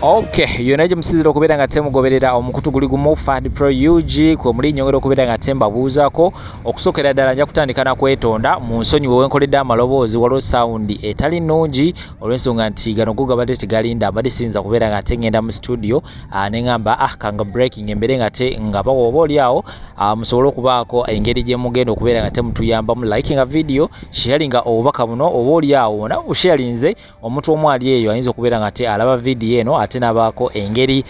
Okay, yonaje musizira okubeera nga temugoberera omukutu guli gumu Fund Pro UG kwe muli nyongera okubeera nga tembabuuzako okusokera ddala nja kutandika na kwetonda mu nsonyi wewe nkoledde amaloboozi waliwo sound etali nnungi olw'ensonga nti gano go gabadde tegalinda abadde siyinza kubeera nga tengenda mu studio ne ngamba kanga breaking embere nga te nga bawo oba oli awo musobole okubaako engeri gye mugenda okubeera nga temutuyambamu likinga video sharinga obubaka buno oba oli awo na usharinze omuntu omu ali eyo ayinza okubeera nga te alaba video eno ate nabako engeri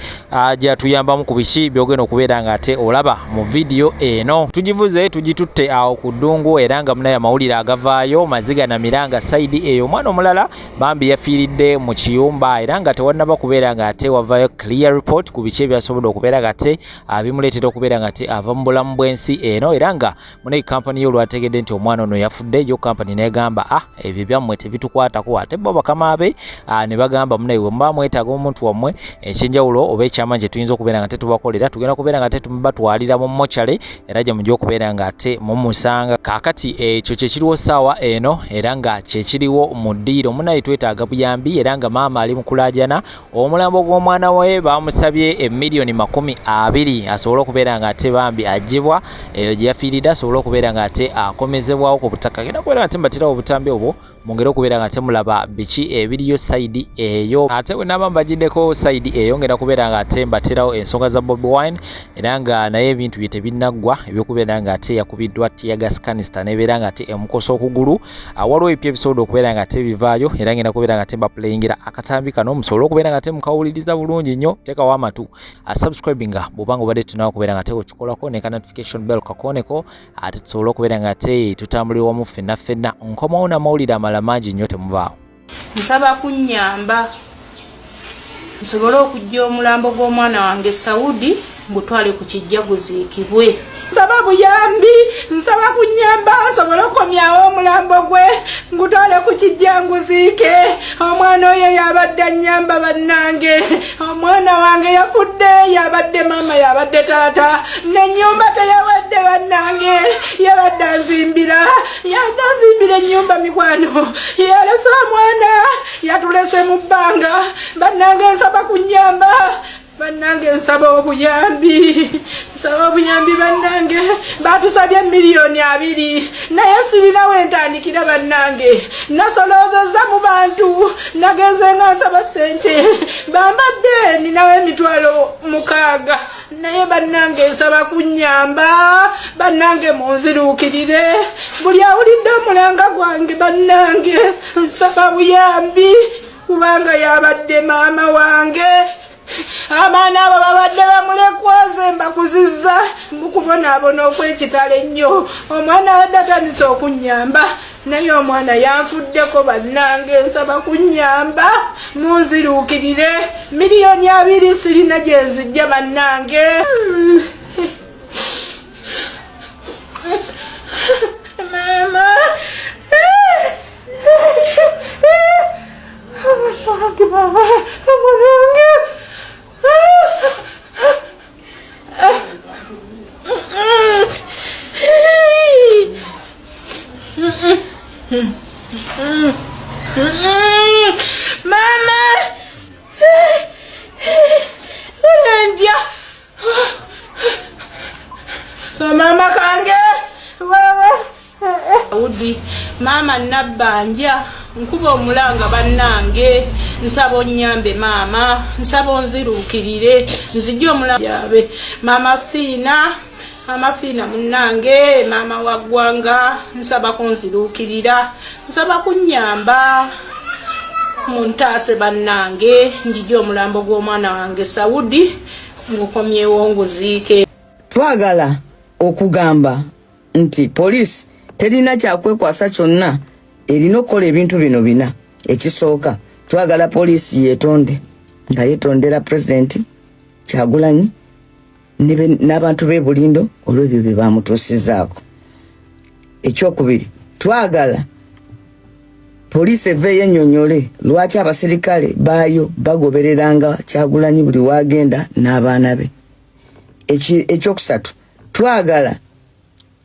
gyatuyambamu ku biki byogenda okubeera nga ate olaba mu video eno tugivuze tugitutte awo ku ddungu era nga munaye amawulire agavaayo maziga na miranga side eyo omwana omulala bambi yafiiridde mu kiyumba era nga tewannaba kubeera nga ate wavaayo clear report ku biki ebyasobodde okubeera nga te bimuleetera okubeera nga te ava mu bulamu bw'ensi eno era nga munaye kampani yo lwategedde nti omwana ono yafudde yo kampani negamba ebyo byammwe tebitukwatako ate bo bakama be ne bagamba munaye we muba mwetaaga omuntu wammwe ekyenjawulo oba ekyama gye tuyinza okubeera nga tetubakolera tugenda kubeera nga tetubatwalira mu mochale era gye mujja okubeera nga ate mumusanga kaakati ekyo kyekiriwo saawa eno era nga kyekiriwo mu ddiiro munaye twetaaga buyambi era nga maama ali mu kulaajana omulambo gw'omwana we bamusabye $200,000 asobole okubeera nga ate bambi agibwa eyo gye yafiiridde asobole okubeera nga ate akomezebwawo ku butaka genda kubeera nga tembatirawo obutambi obwo mungere okubeera nga temulaba biki ebiriyo side eyo ate we naba mbagiddeko side eyo ngenda kubeera nga ate mbaterawo ensonga za Bobi Wine era nga naye ebintu bye tebinaggwa ebyokubeera nga ate yakubiddwa teargas canister nebeera nga ate emukosa okugulu waliwo ebipya ebisobodde okubeera nga ate bivaayo era ngenda kubeera nga ate mbaplayingira akatambi kano musobole okubeera nga ate mukawuliriza bulungi nnyo teekawo amatu subscribinga bwobanga obadde tunawo okubeera nga ate okikolako neka notification bell kakoneko ate tusobole okubeera nga ate tutambulira wamu ffenna ffenna nkomawo n'amawulire amala mangi nnyo temuvaawo nsaba kunnyamba nsobole okujja omulambo gw'omwana wange Saudi ngutwale ku kijja guziikibwe nsaba buyambi nsaba kunnyamba nsobole okukomyawo omulambo gwe ngutwale ku kijja nguziike omwana oyo yabadde annyamba bannange omwana wange yafudde yabadde maama yabadde taata n'ennyumba teyawadde bannange yabadde azimbira ennyumba mikwano yalese omwana yatulese mu bbanga bannange nsaba kunnyamba bannange nsaba obuyambi bannange batusabye $2,000,000 naye sirina wentandikira bannange nasoloozezza mu bantu nagenze nga nsaba ssente bambadde ninawo $6,000 naye bannange nsaba kunnyamba bannange munziruukirire buli awulidde omulanga gwange bannange nsaba buyambi kubanga yabadde maama wange abaana abo babadde bamulekwaze mbakuzizza mukubonaabona okwekitale nnyo omwana wadde atandise okunnyamba naye omwana yanfuddeko bannange nsaba kunnyamba munziruukirire $2,000,000 sirina gye nzijja bannange mama mama ulendya mama kange Saudi mama nabbanja nkuba omulanga bannange nsaba onnyambe maama nsaba onziruukirire nzijja omulanga yabe mama Fiina munnange maama wa ggwanga nsaba kunziruukirira nsaba kunnyamba muntaase bannange njijja omulambo gw'omwana wange Saudi ngukomyewo nguziike. Twagala okugamba nti poliisi terina kyakwekwasa kyonna erina okukola ebintu bino bina. Ekisooka twagala poliisi yeetonde nga yeetondera pulezidenti Kyagulanyi n'abantu b'e Bulindo olw'ebyo bye bamutuusizaako. Ekyokubiri twagala poliisi eveeyo ennyonnyole lwaki abasirikale baayo bagobereranga Kyagulanyi buli waagenda n'abaana be. Ekyokusatu twagala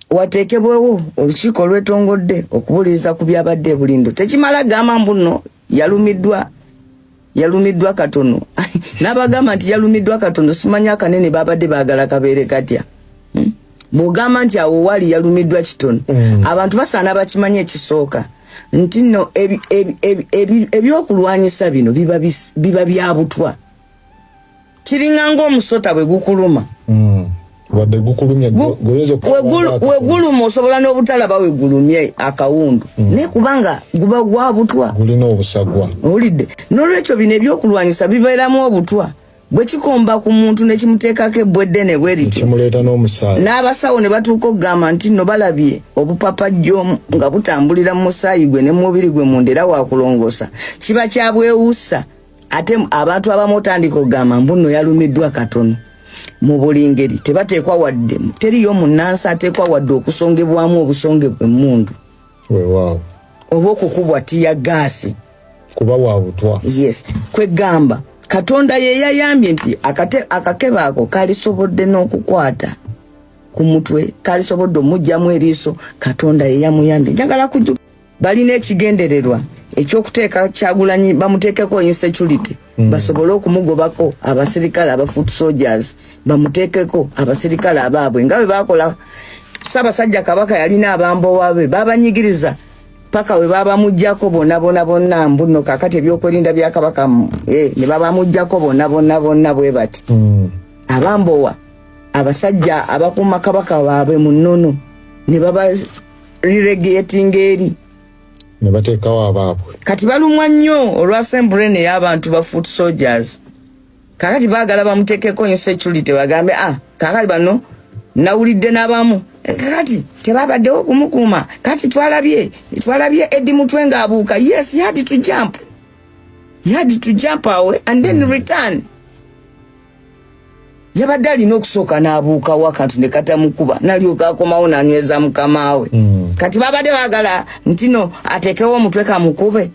wateekebwewo olukiiko olwetongodde okubuliza ku byabadde e Bulindo. Tekimala gamba mbu nno yalumiddwa yalumiddwa katono nabagamba nti yalumiddwa katono simanya kanene babadde bagala kabeere katya bugamba nti awo wali yalumiddwa kitono abantu basaana bakimanye ekisooka nti nno ebyokulwanyisa bino biba byabutwa kiringa ng'omusota bwe gukuluma wadde gukulumye weguluma osobola n'obutalaba wegulumye akawundu naye kubanga guba gwabutwa gulina obusagwa owulidde n'olwekyo bino ebyokulwanyisa bibeeramu obutwa bwe kikomba ku muntu ne kimuteekako ebbwedde ne bwe lityo kimuleeta n'omusaayi n'abasawo ne batuuka okugamba nti nno balabye obupapajjo nga butambulira mu musaayi gwe ne mu mubiri gwe munda era waakulongoosa kiba kya bwewuusa ate abantu abamu otandika okugamba mbu nno yalumiddwa katono mu buli ngeri tebateekwa wadde teriyo munnansi ateekwa wadde okusongebwamu obusonge bw'emmundu weewaawo oba okukubwa tiya gaasi kuba wabutwa yes kwegamba Katonda ye yayambye nti akakebe ako kalisobodde n'okukwata ku mutwe kalisobodde omujjamu eriiso Katonda ye yamuyambye njagala kujju balina ekigendererwa ekyokuteeka Kyagulanyi bamuteekeko insecurity basobole okumugobako abasirikale aba foot soldiers bamuteekeko abasirikale abaabwe nga bwe bakola Ssaabasajja Kabaka yalina abambowa be babanyigiriza paka we baba mujjako bonna mbuno kakati ebyokwerinda bya Kabaka ne baba mujjako bonna bwe bati abambowa abasajja abakuuma Kabaka baabwe mu nnono ne baba reregating eri ne bateekawo abaabwe kati balumwa nnyo olw'assembly y'abantu ba foot soldiers kakati baagala bamuteekeko insecurity bagambe kakati bano nawulidde n'abamu kati tebabaddewo kumukuuma kati twalabye Eddie Mutwe ng'abuuka yes he had to jump away and then return yabadde alina okusooka n'abuukawo akantu ne katamukuba n'alyoka akomawo n'anyweza mukama we kati babadde baagala nti no ateekewo omutwe kamukube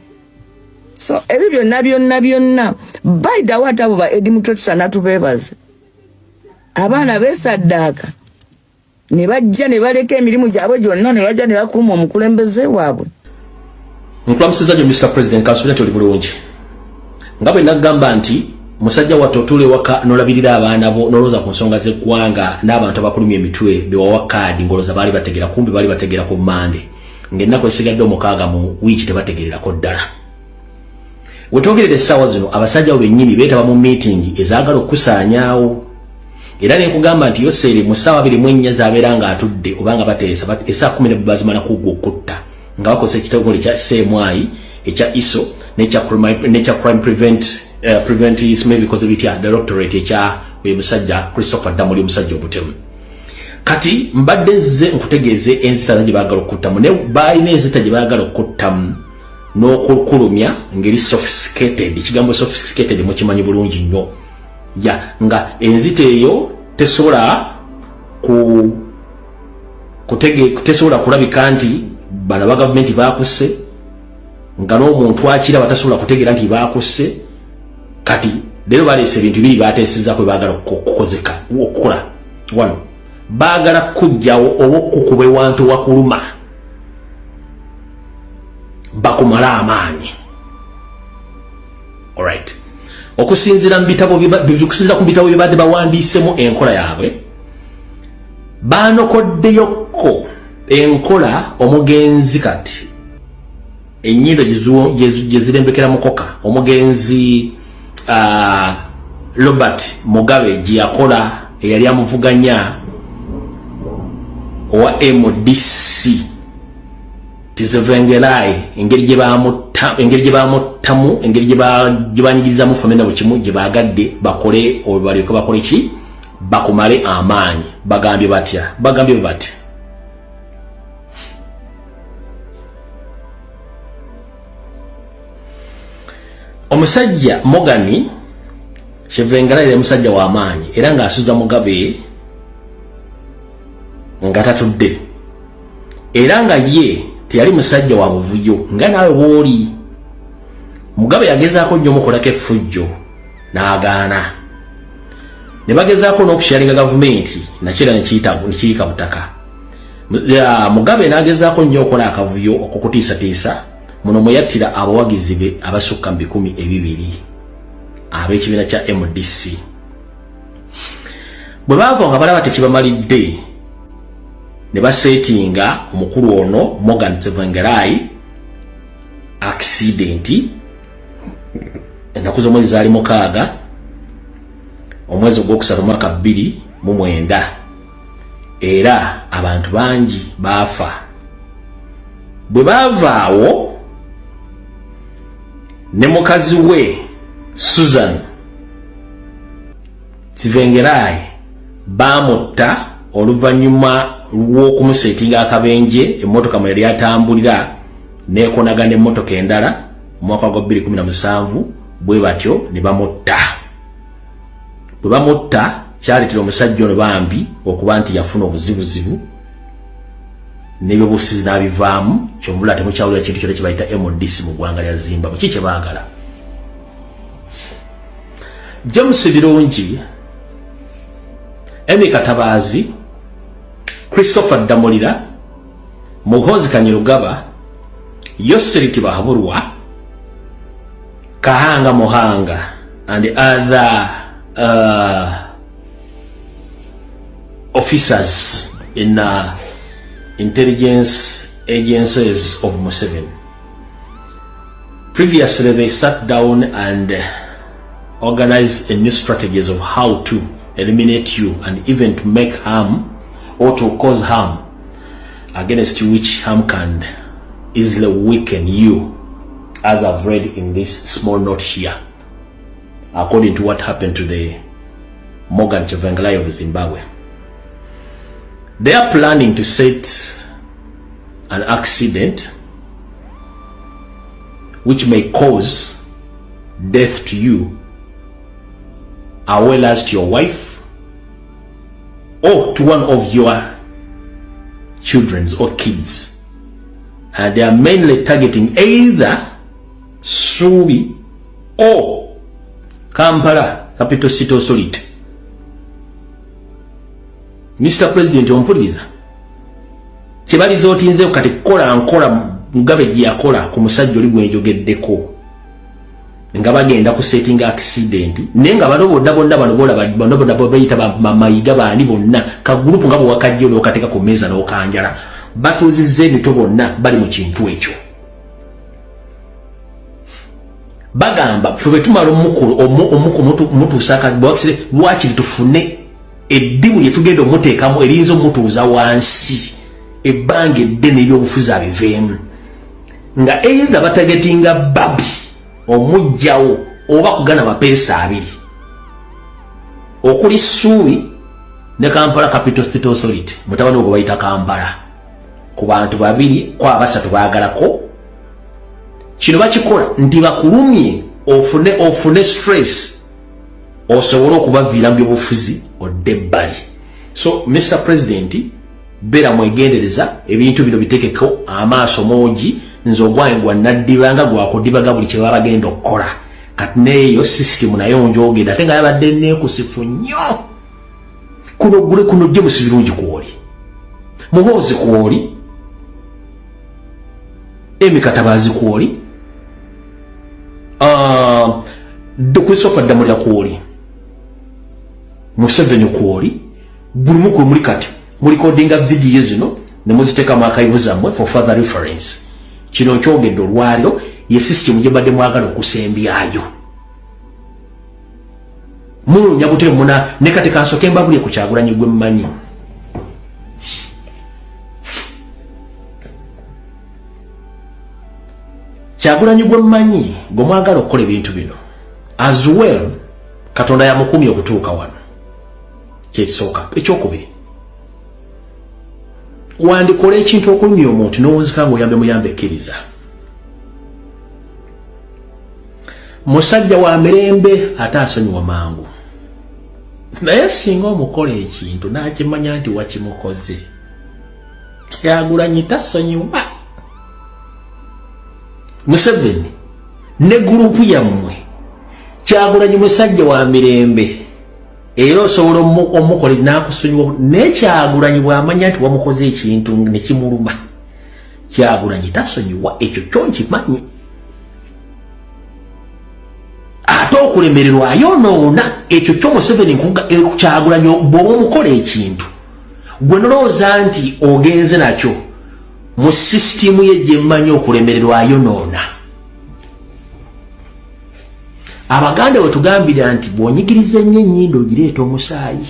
so ebyo byonna bayidawo ate abo ba Eddie Mutwe tusaana tubeebaze abaana beesaddaaka ne bajja ne baleka emirimu gyabwe gyonna ne bajja ne bakuuma omukulembeze waabwe nkulamusiza nnyo Mr. President Kasubira oli bulungi nga bwe nagamba nti musajja wattu otuule waka n'olabirira abaana bo n'olowooza ku nsonga z'eggwanga n'abantu abakulumya emitwe bewawa kaadi ng'olowooza baali bategeera kumbi baali bategeera ku Mande ng'ennaku esigadde 6 mu wiiki tebategeererako ddala wetwogerera essaawa zino abasajja bo bennyini beetaba mu meeting ezaagala okusaanyaawo era ne nkugamba nti Yoseri mu ssaawa 24 z'abeera ng'atudde obanga bateesa essaa 10 bazimala kuggwa okutta nga bakozesa ekitongole kya CMI ekya ISO n'ekya crime prevent is maybe because of it directorate ekya we musajja Christopher Damuli musajja obutemu kati mbadde nze nkutegeeze enzita gye baagala okuttamu ne balina enzita gye baagala okuttamu n'okukulumya ngeri sophisticated ekigambo sophisticated mukimanyi bulungi nnyo nga enzita eyo tesobola tesobola kulabika nti bano ba gavumenti bakusse nga n'omuntu akira batasobola kutegeera nti bakusse kati leero baleese ebintu biri bateesezzaako bwe baagala okukola wano baagala kujjawo oba okukuba ewantu wakuluma bakumala amaanyi alright okusinziira ku bitabo bye badde bawandiisemu enkola yaabwe baanokoddeyokko enkola omugenzi kati ennyindo gye zirembekera mukoka omugenzi Robert Mugabe gye yakola eyali amuvuganya owa MDC tizevengerai engeri gye bamuttamu engeri gye banyigirizamu famena bukimu gye bagadde bakole balyoke bakole ki bakumale amaanyi bagambye batya omusajja Mogani Shevengerai ye musajja wa amaanyi era ng'asuza Mugabe nga tatudde era nga ye teyali musajja wa buvuyo nga naawe bw'oli Mugabe yagezaako nnyo mukolako effujjo n'agaana ne bagezaako n'okusharinga gavumenti nakira nekiyika butaka Mugabe n'agezaako nnyo okola akavuyo okukutiisatiisa muno mwe yattira abawagizi be abasukka 200 ab'ekibiina kya MDC bwe baava nga balaba tekibamalidde ne basetinga omukulu ono Morgan Tsvangirai accidenti ennaku z'omwezi zaali 6 omwezi ogwokusatu mwaka 2009 era abantu bangi baafa. Bwe baavaawo ne mukazi we Susan Tsvangirai bamutta oluvannyuma lw'okumusetinga akabenje emmotoka mwe yali atambulira neekonagana emmotoka endala mu mwaka gwa 2017 bwe batyo ne bamutta. Bwe bamutta kyaleetera omusajja ono bambi okuba nti yafuna obuzibuzibu n'ebyobufuzi n'abivaamu kyomula temukyawulira kintu kyonna kye bayita MDC mu ggwanga lya Zimbabwe. Ki kye baagala? James Birungi, Emi Katabazi, Christopher Damulira, Muhoozi Kanyerugaba, Yoseri Tibahaburwa, Kahanga Mohanga, and other officers in intelligence agencies of Museveni. Previously, they sat down and organized a new strategies of how to eliminate you and even to make harm or to cause harm against which harm can easily weaken you, as I've read in this small note here, according to what happened to the Morgan Tsvangirai of Zimbabwe. They are planning to set an accident which may cause death to you, as well as to your wife or to one of your children or kids. And they are mainly targeting either Subi or Kampala, capital city authority. Mr. President, ompuliriza kibaliza otinze kati kola nkola Mugabe gye yakola ku musajja oli gwenjogeddeko nga bagenda ku setting accident nenga balobodda bonna bano bola bayita bamayiga baani bonna ka group nga bwe wakajja n'okateka ku meza n'okanjala batuzizza emito bonna bali mu kintu ekyo. Bagamba ffe bwe tumala omukulu mutuusaka bwakisire lwakiri tufune eddibu lye tugenda omuteekamu erinza omutuuza wansi ebbanga eddene ebyobufuzi abiveemu nga either batagetinga babi omujjawo oba kugana mapeesa 2 okuli Subi ne Kampala Capital City Authority mutabani ogwo bayita Kampala ku bantu 2 kwa 3 baagalako. Kino bakikola nti bakulumye ofune stress osobola okubaviira mu byobufuzi odebbali. So Mr. President, bera mwegendereza ebintu bino bitekeko amaaso moji nze ogwange gwa naddibanga gwakudibaga buli kye baba bagenda okukola kati neeyo system nayo njogenda ate nga yabadde neekusifu nnyo kuno James Birungi kwoli Muhoozi kwoli Emi Katabazi kwoli Christopher Damulira kwoli Museveni kwoli buli mukulu muli kati muli codinga video zino ne muziteka makayivu zammwe for further reference. Kino kyogedde olwaliro ye system gye badde mwagala okusembyayo munya bute muna ne kati kansoke mbabulye ku Kyagulanyi gwe mmanyi. Kyagulanyi gwe mmanyi gwe mwagala okukola ebintu bino as well Katonda yamukumye okutuuka wano kyekisooka. Ekyokubiri wandikola ekintu okulumya omuntu n'owuzika ng'oyambe muyambe ekkiriza. Musajja wa mirembe ate asonyiwa mangu naye singa omukola ekintu n'akimanya nti wakimukoze Kyagulanyi tasonyiwa. Museveni ne gurupu yammwe Kyagulanyi musajja wa mirembe era osobola omukola n'akusonyiwa ne Kyagulanyi bw'amanya nti wamukoze ekintu ne kimuluma Kyagulanyi tasonyiwa ekyo kyo nkimanyi. ate okulemererwa ayonoona ekyo ky'Omuseveni Kyagulanyi bw'oba omukola ekintu gwe nolowooza nti ogenze nakyo mu sisitimu ye gye mmanyi okulemererwa ayonoona. Abaganda bwe tugambira nti bw'onyigiriza ennyo ennyindo ogireeta omusaayi.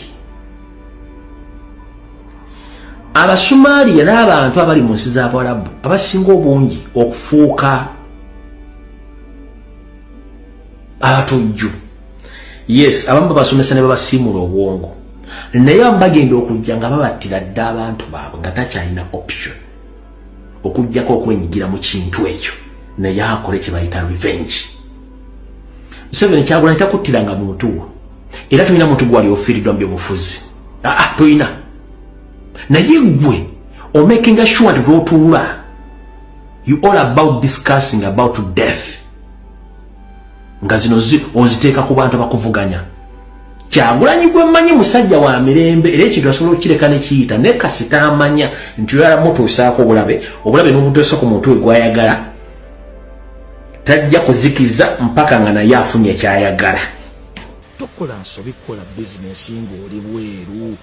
Abasumaliya n'abantu abali mu nsi z'Abarabu abasinga obungi okufuuka abatujju. Yes, abamu babasomesa ne babasiimula obwongo. Naye abamu bagenda okujja nga babattira dda abantu baabwe nga takyalina option okujjako okwenyigira mu kintu ekyo naye akole kye bayita revenge. Museveni Kyagulanyi takuttiranga muntu wo era tulina muntu gwali ofiiriddwa mu byobufuzi. Tulina naye gwe o making sure nti lw'otuula you all about discussing about death nga zino oziteeka ku bantu bakuvuganya. Kyagulanyi gwe mmanyi musajja wa mirembe era ekintu asobola okukireka ne kiyita ne kasita amanya nti oyala mutuusaako obulabe n'obuteesa ku muntu we gw'ayagala tajja kuzikiza mpaka nga naye afunye ekyayagala. Tokola nsobi kukola bizinesi ng'oli bweru.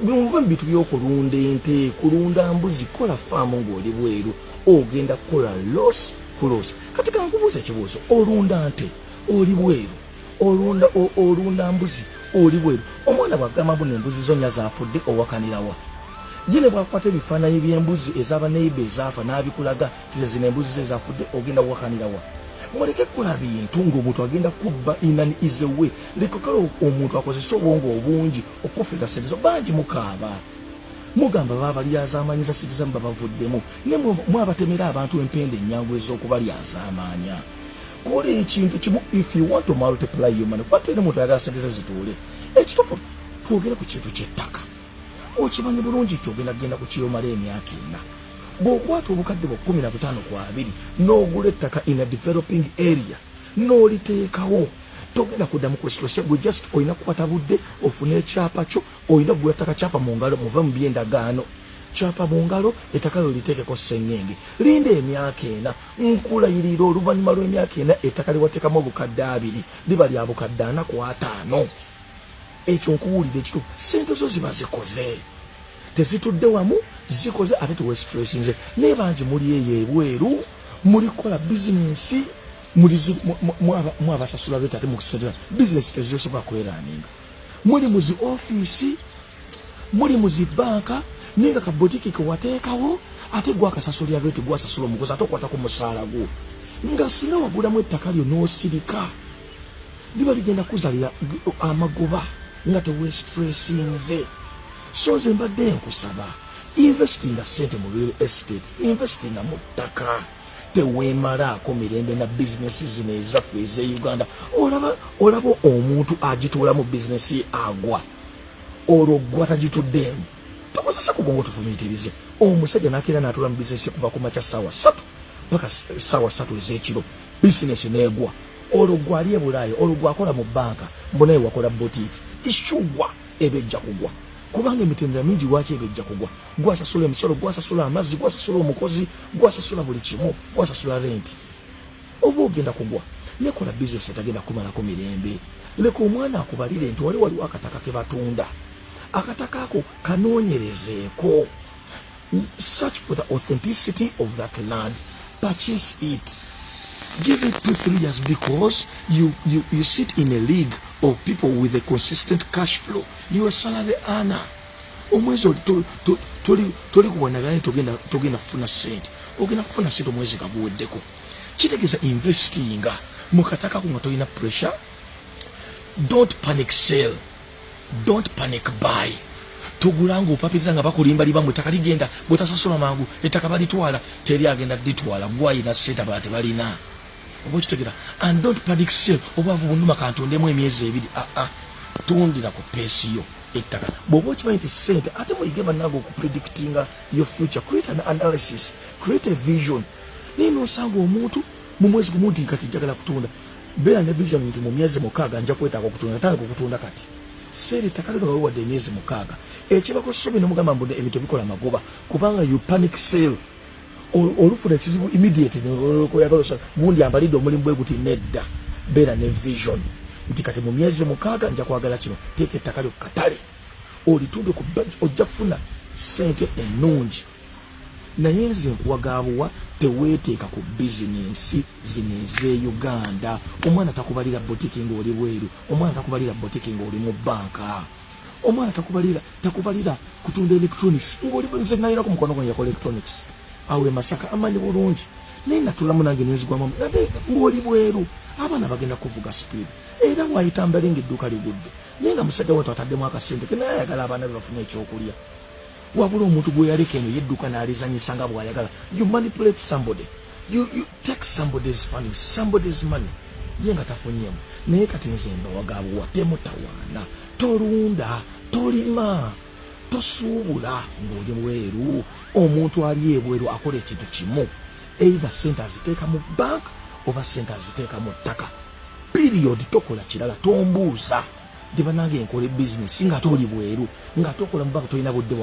Byumva bintu by'okulunda ente, kulunda mbuzi, kola faamu ng'oli bweru. Ogenda kukola loss. Kati kankubuuza ekibuuzo, olunda nte oli bweru, olunda mbuzi oli bweru. Omwana bw'agamba mbu n'embuzi zonnya zaafudde owakanirawa. Ye ne bw'akwata ebifaananyi by'embuzi ez'abaneiba ezaafa n'abikulaga ti zino embuzi ze zaafudde ogenda wakanirawa. Muleke kukola bintu ng'omuntu agenda kubba inani izewe. Lekokala omuntu akozesa obwongo obungi okufika sente bangi mukaaba. Mugamba babalyazamanyiza citizen babavuddemu ne mwabatemera abantu empende ennyangu ez'okubalyazaamanya. Kola ekintu kimu if you want to multiply your money. Kwatene muntu ayagala sente ze zituule. Ekitofu twogere ku kintu ky'ettaka. Okimanyi bulungi kyogenda genda kukiyomala emyaka 4. Bw'okwata obukadde bwa 15 ku 2 n'ogula ettaka in a developing area n'oliteekawo togenda kuddamu kwesitose gwe just olina kukwata budde ofune ekyapa kyo olina kugula ttaka kyapa mu ngalo muva mu by'endagaano kyapa mu ngalo ettaka lyo liteekeko sseŋŋenge linda emyaka 4 nkulayirira oluvannyuma lw'emyaka 4 ettaka liwateekamu obukadde 2 liba lya bukadde 4 ku 5 ekyo nkuwulira ekituufu sente zo ziba zikoze tezitudde wamu zikoze ate tuwe stressinze ne bangi muli eyo ebweru muli kukola bizinensi mu abasasula beete ate mukiseza bizinensi tezisobola kweraninga muli muzi office muli muzi banka ninga kabotiki kewateekawo ate gwakasasulira lwete gwasasula omukozi ate okwata ku musaala gwo nga singa wagulamu ettaka lyo n'osirika liba ligenda kuzalira amagoba nga tewe stressinze. So nze mbadde nkusaba investinga sente mu real estate, investinga mu ttaka, teweemalaako mirembe na bizinesi zino ezaffe ez'e Uganda. Olaba omuntu agituula mu bizinesi agwa olwo gwa tagituddemu tokozesa ku bwongo tufumiitirize. Omusajja n'akeera n'atuula mu bizinesi kuva ku makya ssaawa 3 mpaka ssaawa 3 ez'ekiro bizinesi n'egwa olwo gwa ali e Bulaaya olwo gwakola mu banka mbonaye wakola botiiki isugwa ebejja kugwa kubanga emitendera mingi lwaki ebejja kugwa gwasasula emisolo gwasasula amazzi gwasasula omukozi gwasasula buli kimu gwasasula renti oba ogenda kugwa nekola bizinesi etagenda kumalako mirembe. Leka omwana akubalire nti waliwo akataka ke batunda akataka ako kanoonyerezeeko search for the authenticity of that land, purchase it, give it 2-3 years because you sit in a league of people with a consistent cash flow. You are salary earner. Omwezi toli kuwanaganye togenda kufuna sente. Ogenda kufuna sente omwezi kaguweddeko. Kitegeeza investinga mu kataka nga tolina pressure. Don't panic sell. Don't panic buy. Tugulanga opapiriza nga bakulimba liba mu ttaka ligenda bwetasasula mangu ettaka balitwala teri agenda ditwala gwayina sente abate balina. Oba kitegera and don't panic sell obwavu bunuma kantondemu emyezi 2 tundira ku peesiyo ettaka bw'oba okimanyi nti sente ate muyigema nange okupredictinga your future. Create an analysis, create a vision. Nino osanga omuntu mu mwezi gumu nti kati njagala kutunda beera ne vision nti mu myezi 6 nja kwetaaga okutunda tandika okutunda kati seera ettaka lino nga wadde emyezi 6 ekibako sobi nomugamba mbu ebintu bikola magoba kubanga you panic sell olufuna ekizibu immediate oyagala gundi ambalidde omulimu bwe guti nedda beera ne vision nti kati mu myezi 6 nja kwagala kino teeka ettaka lyo katale olitunde ku budget ojja kufuna sente ennungi naye nze nkuwagaabuwa teweeteeka ku bizinensi zino ez'e Uganda. Omwana takubalira botiki ng'oli bweru, omwana takubalira botiki ng'oli mu banka, omwana takubalira kutunda electronics ng'oli nze nalina ku mukono gwange yakola electronics awe Masaka amanyi bulungi naye natulamu nange nenzigwamu nate ng'oli bweru. Abaana bagenda kuvuga speed era bwayitambalinga edduuka ligudde naye nga musajja wattu ataddemu akasente ke naye ayagala abaana be bafune ekyokulya. Wabula omuntu gwe yaleka eno yedduka n'alizanyisa nga bw'ayagala. You manipulate somebody, you take somebody's funny, somebody's money ye nga tafunyemu. Naye kati nze mbawagaabuwa temutawaana, tolunda, tolima, tosuubula ng'oli bweru. Omuntu ali ebweru akola ekintu kimu, either sente aziteeka mu bank oba sente aziteeka mu ttaka. Period. Tokola kirala, tombuuza ndiba nange nkola business nga toli bweru, nga tokola mbaka tolina budde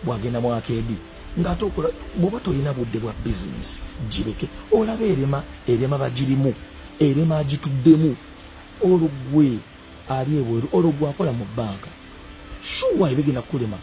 bwagenda mu arcade, nga tokola bwoba tolina budde bwa business gireke olaba erema bagirimu, erema agituddemu. Olugwe ali ebweru, olugwe akola mu banka, shuwa ebigenda kulema